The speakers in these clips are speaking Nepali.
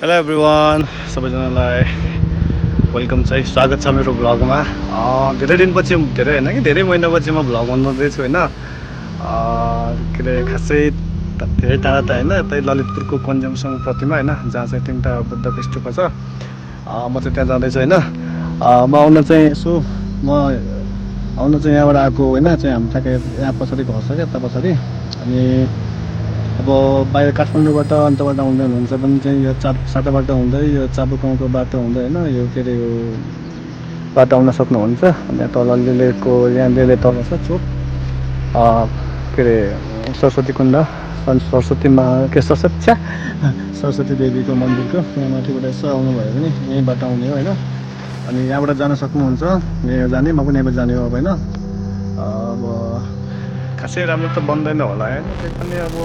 हेलो एभ्रिवान, सबैजनालाई वेलकम चाहिँ स्वागत छ मेरो भ्लगमा। धेरै दिनपछि धेरै होइन कि धेरै महिनापछि म भ्लग बनाउँदैछु होइन। के अरे खासै धेरै टाढा त होइन, यतै ललितपुरको कञ्जमसङ प्रतिमा होइन, जहाँ चाहिँ 3टा बुद्धको स्तूप छ। म चाहिँ त्यहाँ जाँदैछु होइन। म आउन चाहिँ यसो यहाँबाट आएको होइन, चाहिँ हाम्रो ठ्याक्कै यहाँ पछाडि घर छ क्या, यता पछाडि। अनि अब बाहिर काठमाडौँबाट अन्तबाट आउँदै हुनुहुन्छ भने चाहिँ यो साटा बाटो हुँदै यो चाबुगाउँको बाटो हुँदै होइन, यो के अरे यो बाटो आउन सक्नुहुन्छ। अनि यहाँ तल लेलेको यहाँ लेले तल छ चोक, के अरे सरस्वती कुण्ड, सरस्वती देवीको मन्दिरको यहाँ माथिबाट यसो आउनुभयो भने यहीँ बाटो आउने हो होइन। अनि यहाँबाट जान सक्नुहुन्छ, यहाँ जाने, म पनि यहाँबाट जाने हो होइन। अब खासै राम्रो त बन्दैन होला होइन, त्यही पनि अब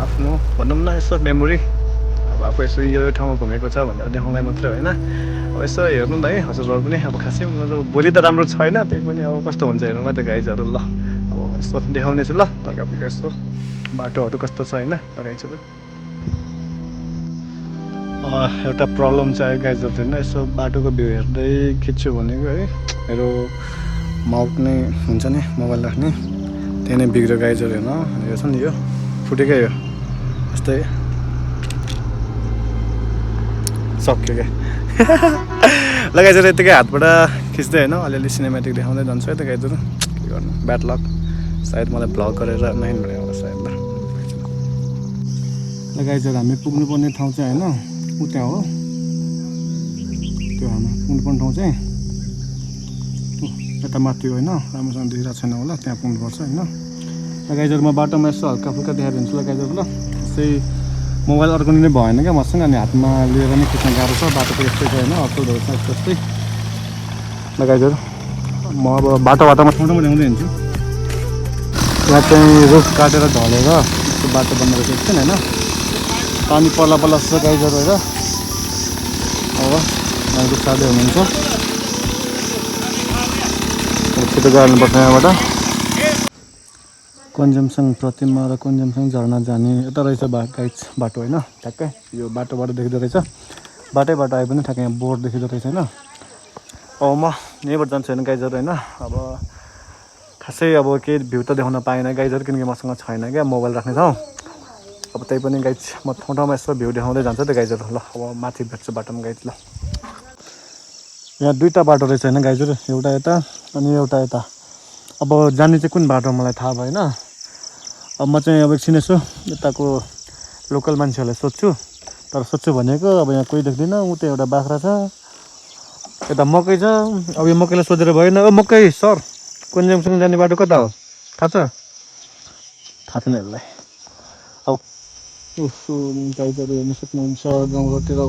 आफ्नो भनौँ न यसो मेमोरी, अब आफू यसो यो ठाउँमा घुमेको छ भनेर देखाउनलाई मात्रै होइन। अब यसो हेर्नु न है हजुरहरू पनि, अब खासै भोलि त राम्रो छैन, त्यही पनि अब कस्तो हुन्छ हेर्नु न त गाइजहरू। ल अब यसो देखाउनेछु ल तपाईँको यस्तो बाटोहरू कस्तो छ होइन गाइजहरू। एउटा प्रब्लम चाहिँ गाइजहरू होइन, यसो बाटोको भ्यू हेर्दै खिच्छु भनेको है, मेरो माउट नै हुन्छ नि मोबाइल राख्ने, त्यही नै बिग्रियो गाइजहरू हेर्नु। यो छ नि, यो फुटेकै हो यस्तै सक्यो क्या। ल गाइजहरू यतिकै हातबाट खिच्दै होइन, अलिअलि सिनेमेटिक देखाउँदै जान्छु है त गाइजहरू। के गर्नु, ब्याड लक, सायद मलाई भ्लग गरेर नहिँड्ने होला सायद। ल गाइजहरू हामी पुग्नुपर्ने ठाउँ चाहिँ होइन ऊ त्यहाँ हो, त्यो हाम्रो पुग्नुपर्ने ठाउँ चाहिँ यता माथि होइन, राम्रोसँग देखिरहेको छैन होला, त्यहाँ पुग्नुपर्छ होइन। ल गाइजहरू म बाटोमा यसो हल्का फुल्का देखाएर हिँड्छु ल गाइजहरू। ल त्यस्तै मोबाइल अर्को नै भएन क्या मसँग, अनि हातमा लिएर नै खिच्न गाह्रो छ, बाटो त यस्तै छ होइन, अप्लोडहरू छ यस्तै। ल गाइजहरू म अब बाटोमा ठाउँमा ल्याउँदै हिँड्छु। यहाँ चाहिँ रुख काटेर ढलेर त्यो बाटो बन्द रहेछ एकछिन होइन, पानी पर्ला पर्ला जस्तो गाइजहरू होइन। अब यहाँ रुख काट्दै हुनुहुन्छ, छिटो जानुपर्छ यहाँबाट। कञ्जमसङ प्रतिमा र कञ्जमसङ झरना जाने यता रहेछ बाटो होइन, ठ्याक्कै यो बाटोबाट देखिँदो रहेछ, बाटैबाट आए पनि ठ्याक्कै यहाँ बोर्ड देखिँदो रहेछ होइन। अब म यहीँबाट जान्छु होइन गाइजहरू होइन। अब खासै अब केही भ्यू त देखाउन पाएन गाइजहरू, किनकि मसँग छैन क्या मोबाइल राख्ने ठाउँ। अब त्यही पनि गाइज म ठाउँमा यसो भ्यू देखाउँदै जान्छु त गाइजहरू। ल अब माथि भेट्छु बाटोमा गाइज। ल यहाँ 2टा बाटो रहेछ होइन गाइजहरू, एउटा यता अनि एउटा यता। अब जाने चाहिँ कुन बाटो मलाई थाहा भएन। अब म चाहिँ अब एकछिन यसो यताको लोकल मान्छेहरूलाई सोध्छु, तर सोध्छु भनेको अब यहाँ कोही देख्दिनँ। ऊ त्यो एउटा बाख्रा छ, यता मकै छ। अब यो मकैलाई सोधेर भएन। मकै सर, कञ्जमसङ जाने बाटो कता हो थाहा छ? थाहा छैन यसलाई। अब उसो गाइजहरू हेर्नु सक्नुहुन्छ, गाउँघरतिर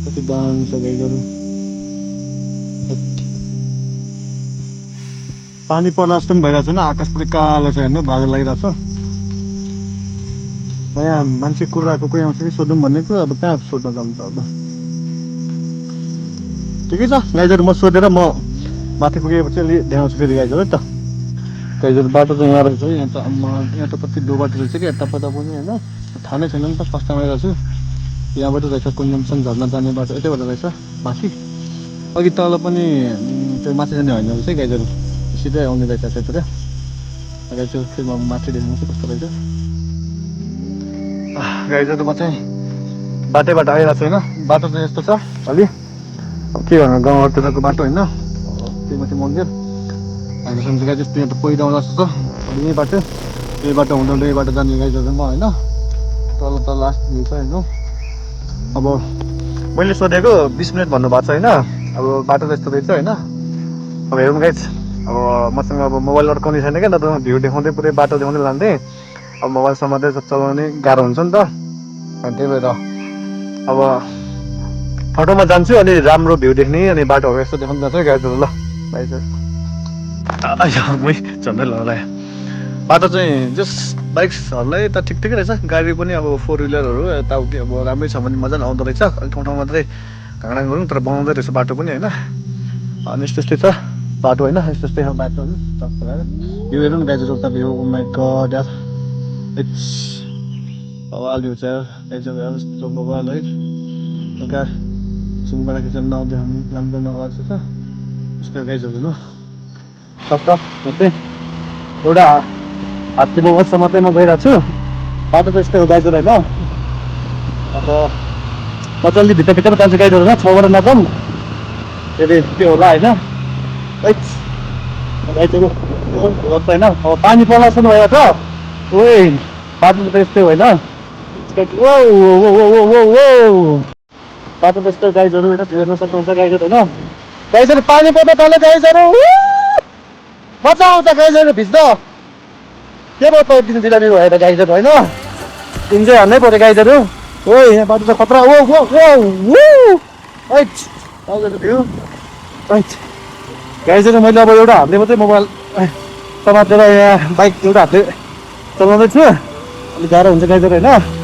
कति दामी छ गाइजहरू। पानी पर्ला जस्तो पनि भइरहेको छैन, आकाश पुरै कालो छ हेर्नु, बादल लागिरहेको छ। यहाँ मान्छे कुराको कोही आउँछ कि सोधौँ भनेको, अब कहाँ सोध्न जान्छ अब। ठिकै छ गाइजहरू, म सोधेर म माथि पुगेपछि अलि देखाउँछु फेरि गाइजहरू है त। गाइजहरू बाटो चाहिँ यहाँ रहेछ है, यहाँ त कति डो बाटो रहेछ कि यतापट्टा पनि होइन, थाहा नै छैन नि त, फर्स्ट टाइम आइरहेको छु। यहाँबाट रहेछ कञ्जमसङ झर्ना जाने बाटो, यतैबाट रहेछ माथि। अघि तल पनि त्यो माथि जाने होइन रहेछ है गाइजहरू, सिधै आउने रहेछ त्यतिर। गाइजहरू फेरि म माथि देखाउँछु कस्तो रहेछ गाइजहरू। म चाहिँ बाटैबाट आइरहेको छु होइन, बाटो चाहिँ यस्तो छ अलि, अब के भन्नु, गाउँघरतिरको बाटो होइन। त्यही माथि मन्दिर हामीसँग गाई जस्तो यहाँ त पहिरो आउँदा जस्तो छ। अब यही बाटो हुँदा यही बाटो जाने गाइजहरू म होइन। तल लास्ट भ्यू छ हेर्नु। अब मैले सोधेको 20 मिनट भन्नुभएको छ होइन, अब बाटो त यस्तो रहेछ होइन। अब हेरौँ गाइज, अब मसँग अब मोबाइल अड्काउने छैन क्या, नत्र भ्यू देखाउँदै पुरै बाटो देखाउँदै लाँदै, अब मोबाइल समात्दै चलाउने गाह्रो हुन्छ नि त। अनि त्यही भएर अब फोटोमा जान्छु, अनि राम्रो भ्यू देख्ने अनि बाटोहरू यस्तो देखाउनु जान्छ गाइजहरू। ल गाइजहरू झन्डै लगायो बाटो चाहिँ, जस बाइक्सहरूलाई त ठिकै रहेछ, गाडी पनि अब 4 व्हिलरहरू यताउति अब राम्रै छ भने मजा आउँदो रहेछ। अलिक ठाउँ मात्रै घाँडा गरौँ, तर बनाउँदै रहेछ बाटो पनि होइन। अनि यस्तै छ बाटो होइन, यस्तै छ बाटोहरू। भ्यू हेरौँ न गाइजहरू, उता भ्यू, ओ माई गड यार, बवाल भ्यू छ गाइजहरू यस्तो बवाल है बेकार सुनबाट खिचेर नआउँदै हामी राम्रो नआवाज छ यस्तो गाइजहरू ल सक्छ चाहिँ एउटा हात्तीको अवस्था मात्रै म गइरहेको छु बाटो त यस्तै हो गाइजहरू होइन अब मजाले भित्र जान्छ गाइजहरू होइन छबाट नजाउँ फेरि त्यो होला होइन गाइजहरू होइन अब पानी पर्ला जस्तो भएर छ ओइ बाटो त यस्तै होइन बाटो त यस्तो गाइजहरू होइन हेर्न सक्नुहुन्छ गाइजहरू होइन गाइजहरू पानी पर्दा थाल्यो गाइजहरू मजा आउँछ गाइजहरू भिज्द के भयो त दिन दिलानी भएर गाइजहरू होइन दिन चाहिँ हान्नै पऱ्यो गाइजहरू ओ यहाँ बाटो त खतरा भ्यू गाइजहरू मैले अब एउटा हातले मात्रै मोबाइल समातेर यहाँ बाइक एउटा हातले चलाउँदैछु अलिक गाह्रो हुन्छ गाइजहरू होइन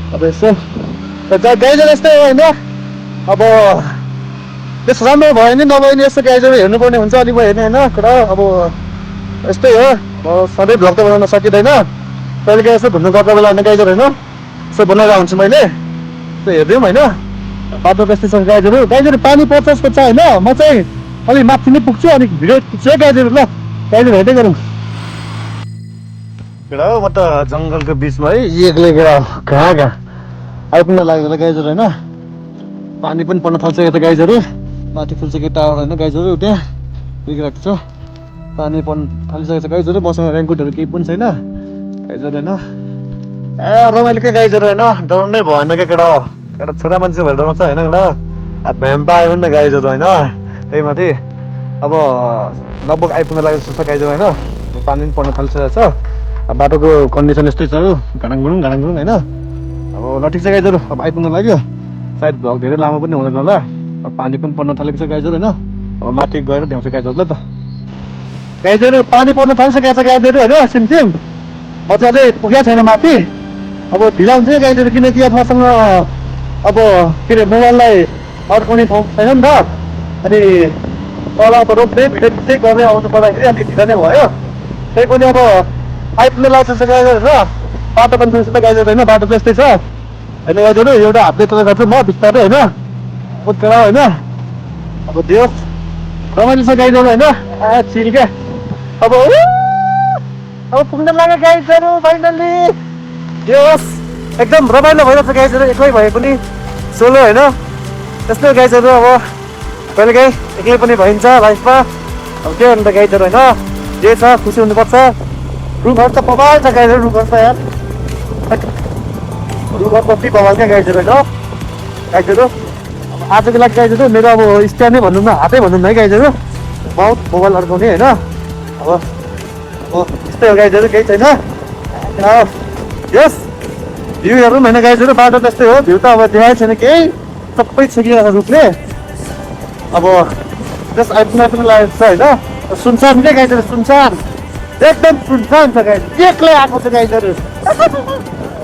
अब यसो गाइजहरू यस्तै हो होइन अब त्यस्तो राम्रो भयो नि नभए नि यस्तो गाइजहरू हेर्नुपर्ने हुन्छ अलिक भयो हेर्ने होइन तर अब यस्तै हो अब सधैँ भ्लग त बनाउन सकिँदैन कहिले काहीँ यस्तो घुम्नु गएको बेला होइन गाइजहरू होइन यसो बनाइरहेको हुन्छु मैले त्यो हेरिदिउँ होइन बाटो त्यस्तै छ गाइजहरू पानी पर्छ जस्तो छ होइन म चाहिँ अलिक माथि नै पुग्छु अलिक भिडियो खिच्छु है गाइजहरू ल गाइजहरू हेर्दै गरौँ केटा हो म त जङ्गलको बिचमा है एक्लै केटा कहाँ आइपुग्न लाग्यो होला गाइजहरू होइन पानी पनि पर्न थाल्छ यता गाइजहरू माथि फुल्छ कि टावर होइन गाइजहरू त्यहाँ पुगिरहेको छ पानी पर्न थालिसकेको छ गाइजहरू मसँग रेनकोटहरू केही पनि छैन गाइजहरू होइन रमाइलो क्या गाइजहरू होइन डराउनै भएन क्या केटा एउटा छोरा मान्छे भएर डराउँछ होइन एउटा भ्याम्पा आयो भने न गाइजहरू होइन त्यही माथि अब लगभग आइपुग्न लागेको जस्तो छ गाइजहरू होइन पानी पनि पर्न थालिसकेको छ अब बाटोको कन्डिसन यस्तै छ घाडाङ गुडुङ होइन अब ल ठिक छ गाइजहरू अब आइपुग्न लाग्यो सायद भ्लग धेरै लामो पनि हुँदैन होला अब पानी पनि पर्न थालेको छ गाइजहरू होइन अब माथि गएर भ्याउँछ गाइजहरू ल त गाइजहरू पानी पर्न थालिसकेको छ गाइजहरू होइन सिमसिम मजाले पुगेको छैन माथि अब ढिला हुन्छ गाइजहरू किनकि अब मसँग अब के अरे मोबाइललाई अड्काउने ठाउँ छैन नि त अनि तल अब रोक्दै भिडियो गर्दै आउनु पर्दाखेरि अलिक ढिला नै भयो त्यही पनि अब आइपुग्न लाग्छ गाइजहरू र बाटो पनि छ गाइजहरू होइन बाटो त यस्तै छ होइन गाइजहरू एउटा हातले तल गर्छु म बिस्तारै होइन उत्केला होइन अब त्यो रमाइलो छ गाइजहरू होइन चिल क्या अब पुग्न लाग्यो गाइजहरू फाइनल्ली यो एकदम रमाइलो भइरहेको छ गाइजहरू एक्लै भए पनि सोलो होइन त्यस्तो गाइजहरू अब कहिलेकाहीँ एक्लै पनि भइन्छ लाइफमा अब के भन्नु त गाइजहरू होइन जे छ खुसी हुनुपर्छ रुखहरू त बबाल छ गाइजहरू रुखहरू त यार रुखहरू कति बबाल क्या गाइजहरू होइन गाइजहरू अब आजको लागि गाइजहरू मेरो अब स्ट्यान्डै भनौँ न हातै भनौँ न है गाइजहरू बहुत मोबाइल अड्काउने होइन अब यस्तै हो गाइजहरू केही छैन यस भ्यू हेरौँ होइन गाइजहरू बाटो त्यस्तै हो भ्यू त अब देखाएको छैन केही सबै छेकिरहेको रुखले अब जस आइपुग्न लागेको छ होइन सुनसान क्या गाइजहरू सुनसान एकदम सुनसान छ गाइजहरू एक्लै आएको छ गाइजहरू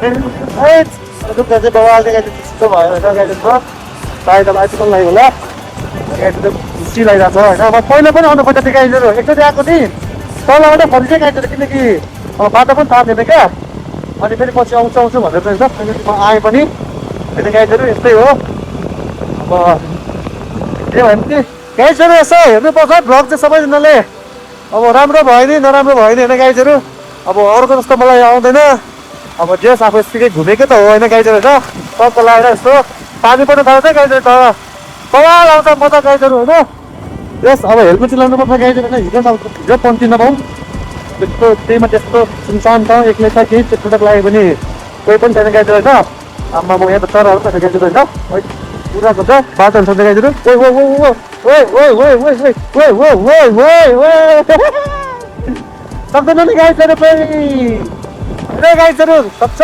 रुखहरू चाहिँ बबाल गाइजहरू त्यस्तो भयो होइन गाइजहरू सायद अब आइपुग्न लाग्यो होला गाइजहरू खुसी लागिरहेको छ होइन अब पहिला पनि आउनु पर्छ त्यो गाइजहरू एकचोटि आएको नि तलबाट फर्छ गाइजहरू किनकि अब बाटो पनि थाहा थिएन क्या अनि फेरि पछि आउँछु भनेर चाहिँ म आएँ पनि होइन गाइजहरू यस्तै हो अब के भयो भने गाइजहरू यसो हेर्नुपर्छ भ्लग चाहिँ सबैजनाले अब राम्रो भयो नि नराम्रो भयो नि होइन गाइजहरू अब अर्को जस्तो मलाई आउँदैन अब जेस आफू यतिकै घुमेकै त हो होइन गाइजहरू होइन सबको लगाएर यस्तो पानी पर्न थाल्छ गाइजहरू त बवाल आउँछ मजा गाइजहरू होइन यस अब हेलमेट चलाउनु पर्छ गाइजहरू होइन हिजो पन्थी नपाउँ त्यस्तो त्यहीमा त्यस्तो सुनसान छ एक्लै छ केही चटपटक लाग्यो भने कोही पनि छैन गाइजहरू होइन आमा म यहाँ त चराहरू पनि छ गाइजहरू होइन पुरा छ बाटोहरू छ गाइजहरू सक्दैन नि गाइजहरू फेरि गाइजहरू सक्छ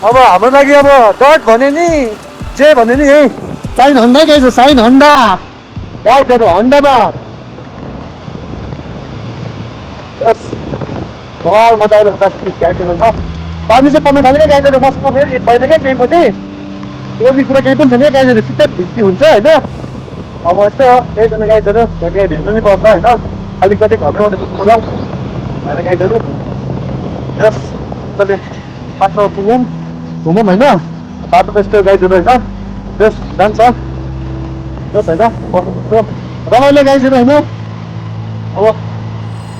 अब हाम्रो लागि अब डट भने नि जे भने नि है साइन हन्डा गाइजहरू साइन हन्डा गाइजहरू हन्डामा बल मजा आइरहेको पानी चाहिँ पर्न थाल्यो क्या गाइजहरू मसँग फेरि छैन क्या केही पनि त्यो कुरा केही पनि छैन गाइजहरू सिधै भित्ती हुन्छ होइन अब यस्तै हो त्यही छैन गाइजहरू त्यहाँ भेट्नु नि पर्छ होइन अलिकति घरमा होइन गाइजहरू यस बाटो पुगौँ घुमौँ होइन बाटो त यस्तो गाइजहरू होइन त्यस जान्छ त्यस होइन रमाइलो गाइजहरू होइन अब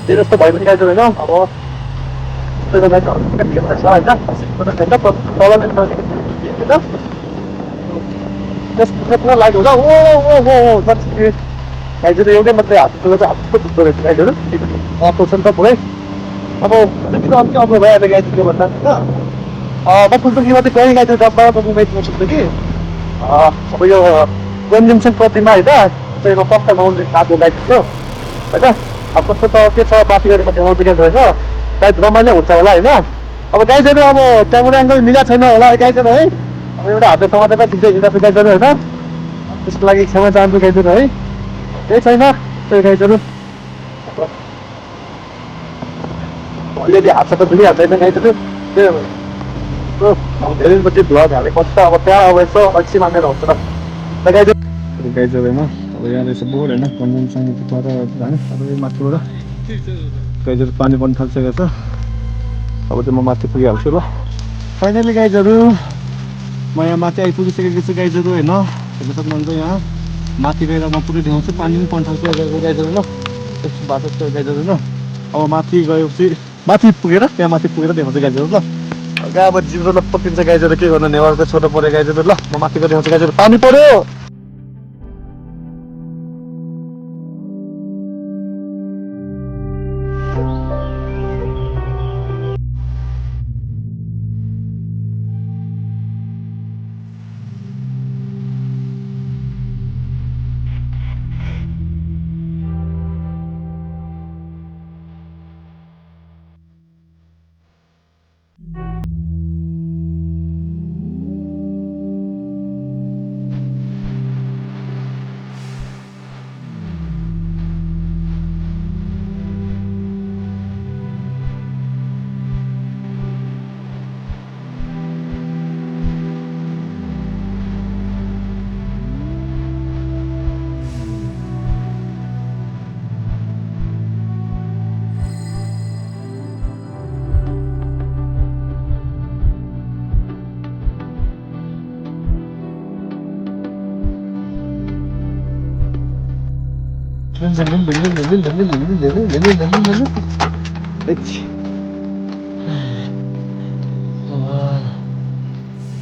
त्यो जस्तो भयो भने गाइजहरू होइन अब त्यसमा लाइट हुन्छ ओ गाइजहरू एउटै मात्रै हातको हातको धुँदो रहेछ गाइजहरू अटो छ नि त पुरै अब अलिकति अलिक अग्लो भइहाल्यो गाइजहरू भन्दा होइन म पुस्तकमा चाहिँ कहिले गाइजहरू डब्बा मुभमेन्टमा सुन्छु कि अब यो कन्जम्सन प्रतिमा होइन त्यसमा पक्का माउन्ट आएको गाइजहरू होइन अब कस्तो त के छ माथि गरेर देखाउँछ रहेछ गाइड रमाइलो हुन्छ होला होइन अब गाइजहरू अब क्यामेरा एङ्गल मिलाएको छैन होला गाइजहरू है अब एउटा हातले समातेर ठिकै हिँड्दा गाइजहरू होइन त्यसको लागि क्षमा चाहन्छु गाइजहरू है केही छैन त्यो गाइजहरू अलिअलि हात त धुलिहाल्दैन गाइजहरू त्यो धेरै पछि धुवा हाले कस्तो अब त्यहाँ अब यसो अल्छी मानेर हुन्छ त गाइजहरू होइन अब यहाँ रहेछ बोर्ड होइन कन्जम्सन तर होइन अब यो माथिबाट गाइजहरू पानी पर्नु थालिसकेको छ अब चाहिँ म माथि पुगिहाल्छु ल फाइनली गाइजहरू म यहाँ माथि आइपुगिसकेको छु गाइजहरू होइन हेर्नु सक्नुहुन्छ यहाँ माथि गएर म पुरै देखाउँछु पानी पनि पर्नु थाल्छ गाइजहरू ल त्यस्तो बाटो छ गाइजहरू ल अब माथि गएपछि माथि पुगेर त्यहाँ माथि पुगेर देखाउँछु गाइजहरू ल अब जिब्रो ल पक्किन्छ गाइजहरू के गर्नु नेवारको छोटो पऱ्यो गाइजहरू ल म माथि गएर देखाउँछु गाइजहरू पानी पऱ्यो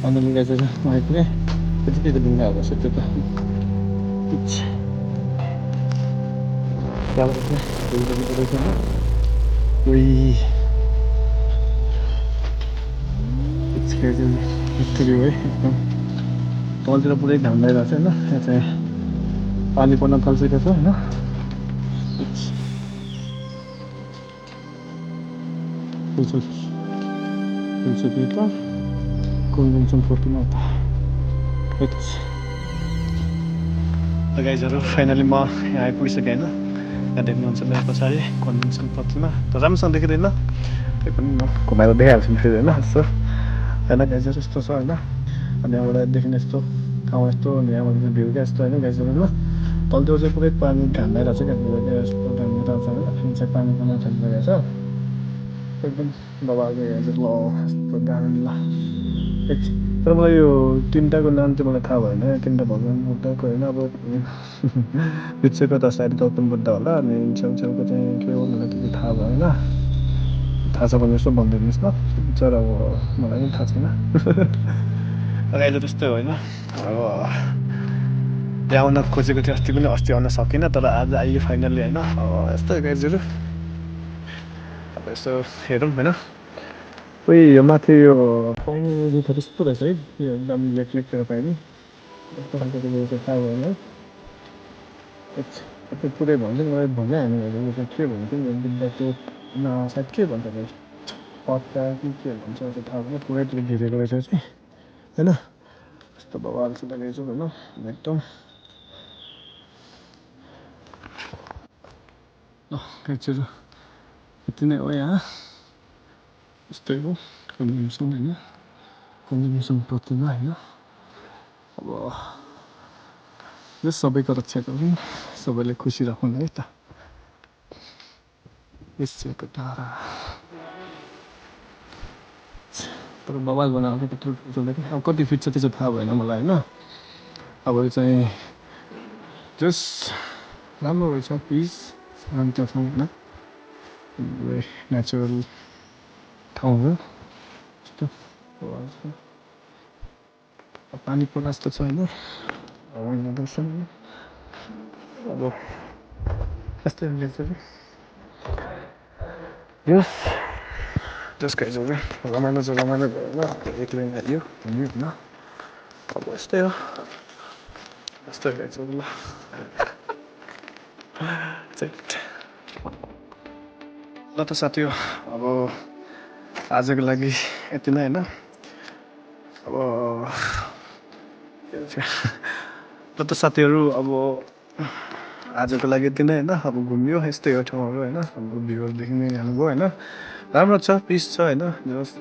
Finally guys, may pre. Pwede dito din ako sa ito. Kaya pre, dito sa. Uy. It's crazy. It's really एकदम तलतिर पुरै घाम लागिरहेको छ हैन यहाँ चाहिँ पानी पर्न थालिसकेको छ हैन Pulsupita Convention Fortunata गाइजहरू फाइनली म यहाँ आइपुगिसकेँ होइन यहाँ देख्नुहुन्छ मेरो पछाडि कन्भेन्सन प्रतिमा त राम्रोसँग देखिँदैन त्यही पनि म घुमाएर देखाइहाल्छु नि फेरि होइन यस्तो होइन गाइजहरू यस्तो छ होइन अनि यहाँबाट देखिने यस्तो ठाउँ यस्तो अनि यहाँबाट भ्यू क्या यस्तो होइन गाइजहरू ल तलतिर चाहिँ पुरै पानी घाम लागिरहेको छ क्या यस्तो दामी रहेछ होइन चाहिँ पानी पर्न थालिरहेको छ एकदम दबाएको ल यस्तो दामी ल तर मलाई यो तिनवटाको नाम चाहिँ मलाई थाहा भएन तिनवटा भगवान् बुद्धको होइन अब पिच्छेको त सायद गौतम बुद्ध होला अनि छेउछेउको चाहिँ के हो मलाई त्यति थाहा भएन थाहा छ भने यसो भनिदिनुहोस् न तर अब मलाई पनि थाहा छैन अहिले त्यस्तै होइन अब ल्याउन खोजेको थियो अस्ति आउन सकिनँ तर आज आइयो फाइनल्ली होइन यस्तो गाइजहरू अब यसो हेरौँ होइन उयो यो माथि यो पानी दुःख त्यस्तो रहेछ है यो एकदम लेख्लेखेर पानी यस्तो खालको चाहिँ थाहा भएन त्यो पुरै भन्छ मलाई भन्दै हामीहरू के भन्छ नि बिन्दाको सायद के भन्छ पत्ता कि के भन्छ त्यो थाहा भएन पुरैतिर घेरेको रहेछ चाहिँ होइन यस्तो बवाल छ रहेछ होइन एकदम गाइजहरू यति नै हो यहाँ यस्तै हो कन्भेन्सन होइन कन्भेन्सन प्रतिमा होइन अब यो सबैको रक्षा गरौँ सबैले खुसी राखौँ है त यसको टाढा तर बवाल बनाएको त्यत्रो चल्दै अब कति फिट छ त्यो चाहिँ थाहा भएन मलाई होइन अब यो चाहिँ जस्ट राम्रो रहेछ पिस शान्त ठाउँ होइन नेचुरल ठाउँ हो यस्तो पानी पर्ला जस्तो छ होइन अब यस्तै नेचर यस जस गाइज हो क्या रमाइलो चाहिँ रमाइलो भयो एक्लै आयो हुने होइन अब यस्तै हो यस्तै गाइज ल ल त साथी हो अब आजको लागि यति नै होइन अब ल त साथीहरू अब आजको लागि यति नै होइन अब घुम्यो यस्तै हो ठाउँहरू होइन अब भ्यूहरूदेखि नै हाल्नुभयो होइन राम्रो छ पिस छ होइन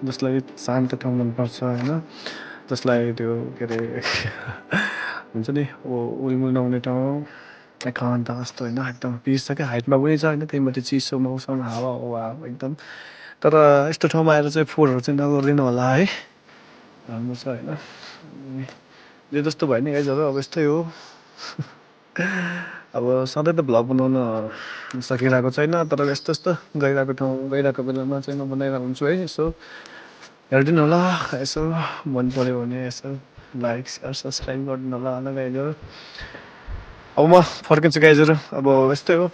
जसलाई शान्त ठाउँ मनपर्छ होइन जसलाई त्यो के अरे हुन्छ नि अब उलमुल नहुने ठाउँ एकान्त जस्तो होइन एकदम पिस छ क्या हाइटमा पनि छ होइन त्यही माथि चिसो मौसम हावा एकदम तर यस्तो ठाउँमा आएर चाहिँ फोहोरहरू चाहिँ नगरिदिनु होला है राम्रो छ होइन जे जस्तो भयो नि गाइजहरू अब यस्तै हो अब सधैँ त भ्लग बनाउन सकिरहेको छैन तर यस्तो यस्तो गइरहेको ठाउँ गइरहेको बेलामा चाहिँ म बनाइरहेको हुन्छु है यसो हेरिदिनु होला यसो मन पऱ्यो भने यसो लाइक सेयर सब्सक्राइब गरिदिनु होला होइन गाइजहरू अब म फर्किन्छु गाइजहरू अब यस्तै हो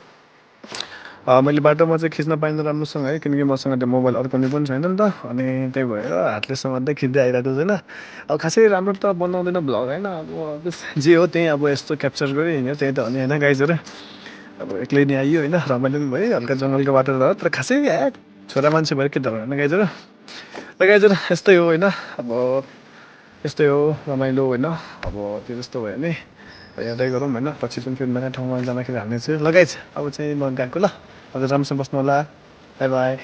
मैले बाटोमा चाहिँ खिच्न पाइनँ राम्रोसँग है किनकि मसँग त्यो मोबाइल अड्काउने पनि छैन नि त अनि त्यही भएर हातले समात्दै खिच्दै आइरहेको छैन अब खासै राम्रो त बनाउँदैन भ्लग होइन अब जे हो त्यही अब यस्तो क्याप्चर गरेँ हिँड्यो त्यही त हो नि होइन गाइजहरू अब एक्लै नै आइयो होइन रमाइलो पनि भयो हल्का जङ्गलको बाटो र तर खासै छोरा मान्छे भएर के डर होइन गाइजहरू ल गाइजहरू यस्तै हो होइन अब यस्तै हो रमाइलो होइन अब त्यो जस्तो भयो नि हेर्दै गरौँ होइन पछि पनि फेरि नयाँ ठाउँमा जाँदाखेरि हाल्नेछु ल गाइज अब चाहिँ म गएको ल अब राम्रोसँग बस्नु होला बाई बाई